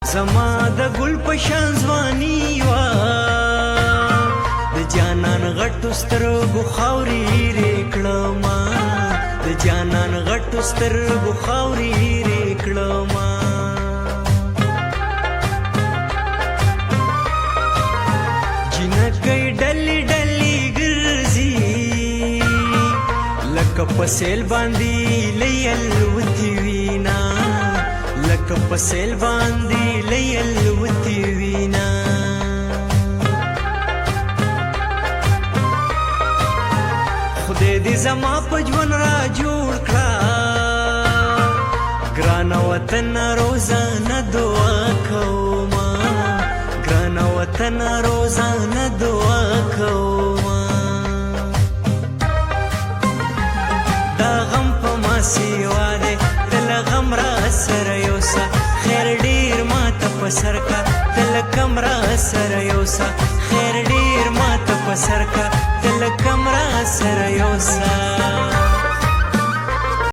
زما د ګل په شان ځواني وا د جانان غټو سترګو خاورې رې کړما د جانان غټو سترګو خاورې رې کړما جنکۍ ډلې ډلې ګرځي لکه په سیل باندې لیل وتې وینا لکه په سیل باندې لیل وتې وینا خدای دې زما په ژوند را جوړ کړه ګرانه وطن روزانه دعا کومه ګرانه وطن روزانه دعا کومه دا غم په ما سیوا دی تل غم را سره یوسه خیر ډیر ماته په سر کا تل کم را سره یوسه خیر ډیر ماته په سر کا تل کم را سره یوسه